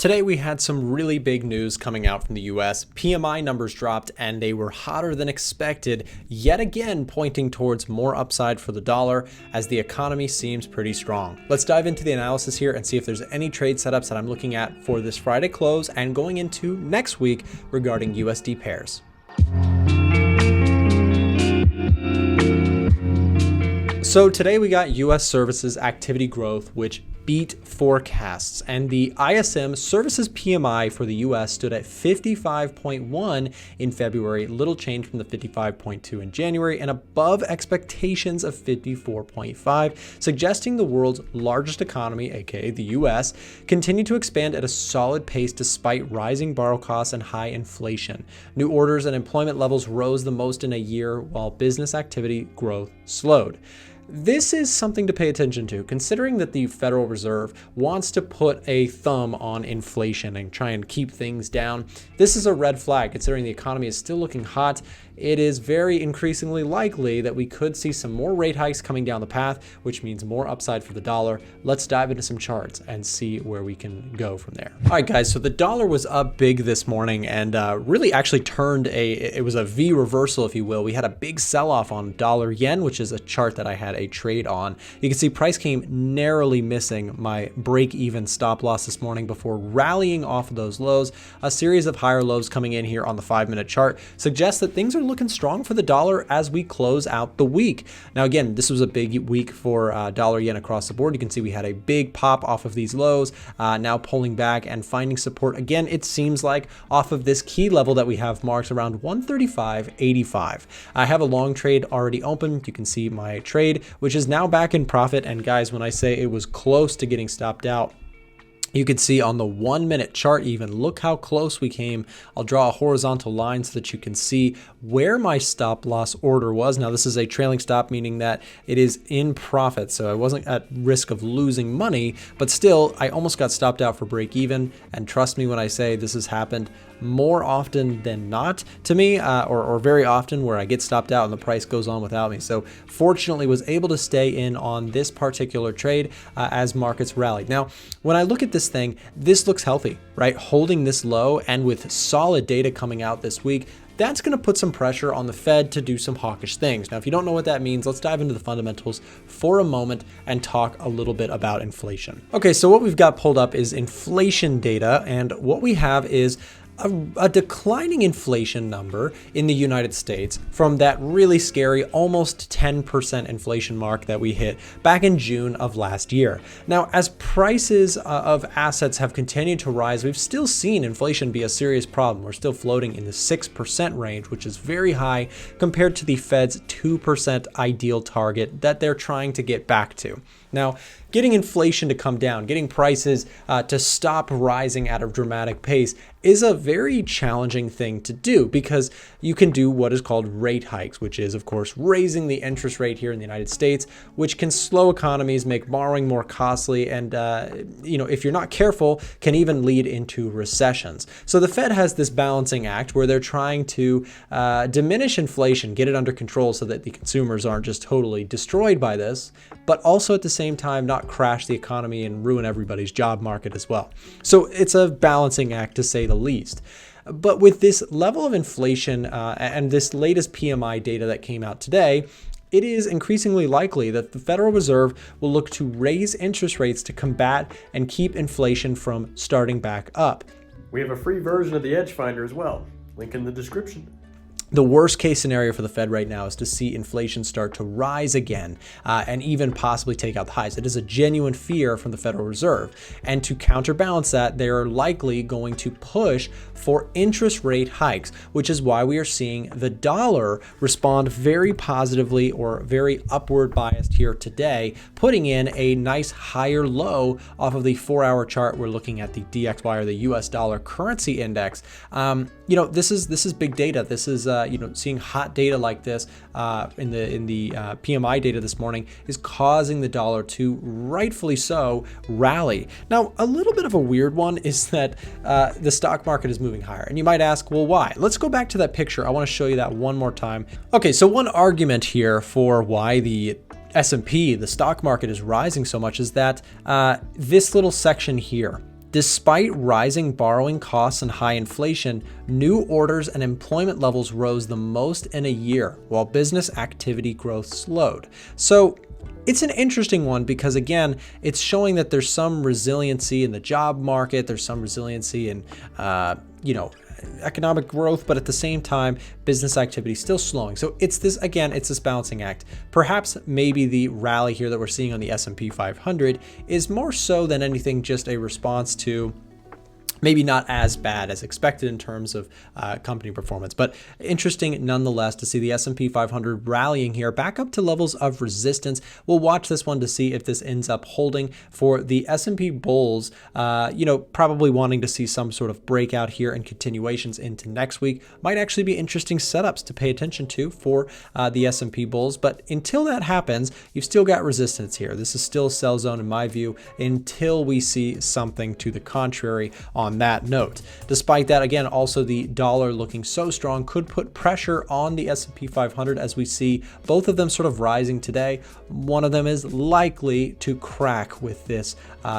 Today we had some really big news coming out from the US. PMI numbers dropped and they were hotter than expected, yet again pointing towards more upside for the dollar as the economy seems pretty strong. Let's dive into the analysis here and see if there's any trade setups that I'm looking at for this Friday close and going into next week regarding USD pairs. So today we got US services activity growth, which beat forecasts, and the ISM services PMI for the US stood at 55.1 in February, little change from the 55.2 in January, and above expectations of 54.5, suggesting the world's largest economy, aka the US, continued to expand at a solid pace despite rising borrow costs and high inflation. New orders and employment levels rose the most in a year, while business activity growth slowed. This is something to pay attention to, considering that the Federal Reserve wants to put a thumb on inflation and try and keep things down. This is a red flag, considering the economy is still looking hot. It is very increasingly likely that we could see some more rate hikes coming down the path, which means more upside for the dollar. Let's dive into some charts and see where we can go from there. All right, guys, so the dollar was up big this morning and really actually turned it was a V reversal, if you will. We had a big sell-off on dollar yen, which is a chart that I had a trade on. You can see price came narrowly missing my break-even stop loss this morning before rallying off of those lows. A series of higher lows coming in here on the 5-minute chart suggests that things are looking strong for the dollar as we close out the week. Now, again, this was a big week for dollar yen across the board. You can see we had a big pop off of these lows, now pulling back and finding support again, it seems like, off of this key level that we have marked around 135.85. I have a long trade already open. You can see my trade, which is now back in profit. And guys, when I say it was close to getting stopped out, you can see on the 1-minute chart even, look how close we came. I'll draw a horizontal line so that you can see where my stop loss order was. Now, this is a trailing stop, meaning that it is in profit. So I wasn't at risk of losing money, but still, I almost got stopped out for break even. And trust me when I say this has happened more often than not to me, or very often, where I get stopped out and the price goes on without me. So fortunately was able to stay in on this particular trade as markets rallied. Now, when I look at this thing, this looks healthy, right? Holding this low and with solid data coming out this week, that's going to put some pressure on the Fed to do some hawkish things. Now, if you don't know what that means, let's dive into the fundamentals for a moment and talk a little bit about inflation. Okay, so what we've got pulled up is inflation data, and what we have is a declining inflation number in the United States from that really scary almost 10% inflation mark that we hit back in June of last year. Now, as prices of assets have continued to rise, we've still seen inflation be a serious problem. We're still floating in the 6% range, which is very high compared to the Fed's 2% ideal target that they're trying to get back to. Now, getting inflation to come down, getting prices to stop rising at a dramatic pace is a very challenging thing to do, because you can do what is called rate hikes, which is, of course, raising the interest rate here in the United States, which can slow economies, make borrowing more costly, and if you're not careful, can even lead into recessions. So the Fed has this balancing act where they're trying to diminish inflation, get it under control so that the consumers aren't just totally destroyed by this, but also at the same time not crash the economy and ruin everybody's job market as well. So it's a balancing act, to say the least. But with this level of inflation and this latest PMI data that came out today, it is increasingly likely that the Federal Reserve will look to raise interest rates to combat and keep inflation from starting back up. We have a free version of the Edge Finder as well. Link in the description. The worst case scenario for the Fed right now is to see inflation start to rise again and even possibly take out the highs. It is a genuine fear from the Federal Reserve. And to counterbalance that, they are likely going to push for interest rate hikes, which is why we are seeing the dollar respond very positively or very upward biased here today, putting in a nice higher low off of the 4-hour chart. We're looking at the DXY, or the US dollar currency index. This is big data. This is seeing hot data like this in the PMI data this morning is causing the dollar to, rightfully so, rally. Now, a little bit of a weird one is that the stock market is moving higher. And you might ask, well, why? Let's go back to that picture. I want to show you that one more time. Okay, so one argument here for why the S&P, the stock market, is rising so much is that this little section here, Despite rising borrowing costs and high inflation, new orders and employment levels rose the most in a year, while business activity growth slowed. So it's an interesting one because, again, it's showing that there's some resiliency in the job market. There's some resiliency in, economic growth, but at the same time, business activity still slowing. So it's this balancing act. Perhaps maybe the rally here that we're seeing on the S&P 500 is more so than anything just a response to maybe not as bad as expected in terms of company performance, but interesting nonetheless to see the S&P 500 rallying here back up to levels of resistance. We'll watch this one to see if this ends up holding. For the S&P bulls, probably wanting to see some sort of breakout here and continuations into next week. Might actually be interesting setups to pay attention to for the S&P bulls, but until that happens, you've still got resistance here. This is still sell zone in my view until we see something to the contrary on that note. Despite that, again, also the dollar looking so strong could put pressure on the S&P 500 as we see both of them sort of rising today. One of them is likely to crack with this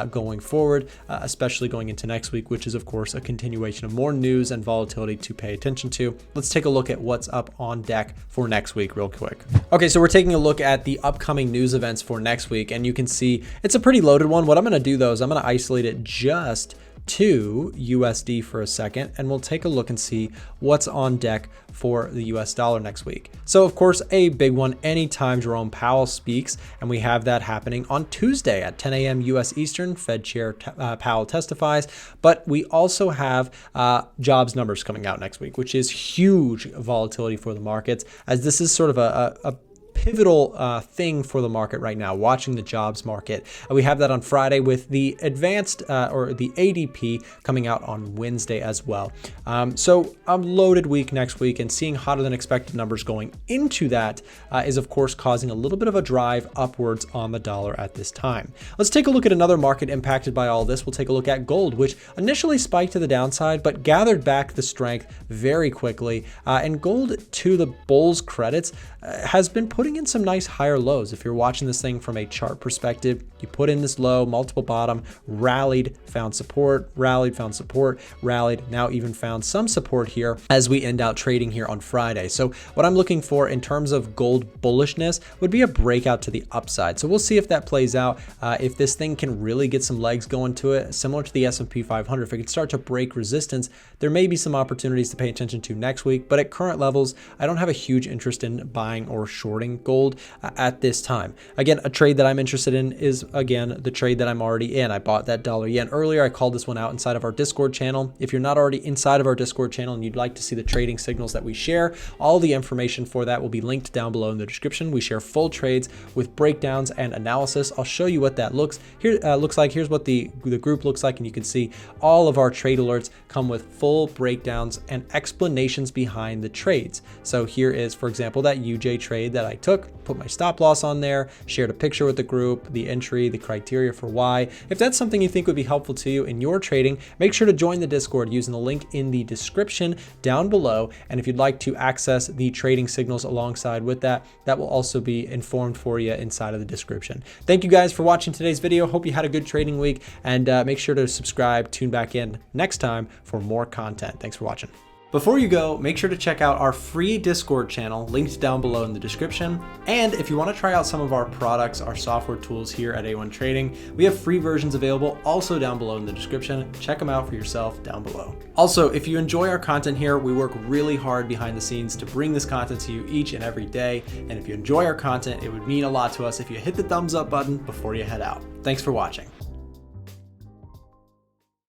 going forward, especially going into next week, which is of course a continuation of more news and volatility to pay attention to. Let's take a look at what's up on deck for next week real quick. Okay, so we're taking a look at the upcoming news events for next week, and you can see it's a pretty loaded one. What I'm going to do though is I'm going to isolate it just to USD for a second, and we'll take a look and see what's on deck for the US dollar next week. So of course, a big one anytime Jerome Powell speaks, and we have that happening on Tuesday at 10 a.m. US Eastern. Fed Chair Powell testifies, but we also have jobs numbers coming out next week, which is huge volatility for the markets, as this is sort of a pivotal thing for the market right now, watching the jobs market. We have that on Friday with the advanced or the ADP coming out on Wednesday as well. So a loaded week next week, and seeing hotter than expected numbers going into that is of course causing a little bit of a drive upwards on the dollar at this time. Let's take a look at another market impacted by all this. We'll take a look at gold, which initially spiked to the downside, but gathered back the strength very quickly. And gold, to the bulls' credits, has been putting in some nice higher lows. If you're watching this thing from a chart perspective, you put in this low, multiple bottom, rallied, found support, rallied, found support, rallied, now even found some support here as we end out trading here on Friday. So what I'm looking for in terms of gold bullishness would be a breakout to the upside. So we'll see if that plays out. If this thing can really get some legs going to it, similar to the S&P 500, if it can start to break resistance, there may be some opportunities to pay attention to next week. But at current levels, I don't have a huge interest in buying or shorting gold at this time. Again, a trade that I'm interested in is, again, the trade that I'm already in. I bought that dollar yen earlier. I called this one out inside of our Discord channel. If you're not already inside of our Discord channel and you'd like to see the trading signals that we share, all the information for that will be linked down below in the description. We share full trades with breakdowns and analysis. I'll show you what that looks like. Here's what the group looks like, and you can see all of our trade alerts come with full breakdowns and explanations behind the trades. So here is, for example, that UJ trade that I took, put my stop loss on there, shared a picture with the group, the entry, the criteria for why. If that's something you think would be helpful to you in your trading, make sure to join the Discord using the link in the description down below. And if you'd like to access the trading signals alongside with that, that will also be informed for you inside of the description. Thank you guys for watching today's video. Hope you had a good trading week, and make sure to subscribe, tune back in next time for more content. Thanks for watching. Before you go, make sure to check out our free Discord channel linked down below in the description. And if you want to try out some of our products, our software tools here at A1 Trading, we have free versions available also down below in the description. Check them out for yourself down below. Also, if you enjoy our content here, we work really hard behind the scenes to bring this content to you each and every day. And if you enjoy our content, it would mean a lot to us if you hit the thumbs up button before you head out. Thanks for watching.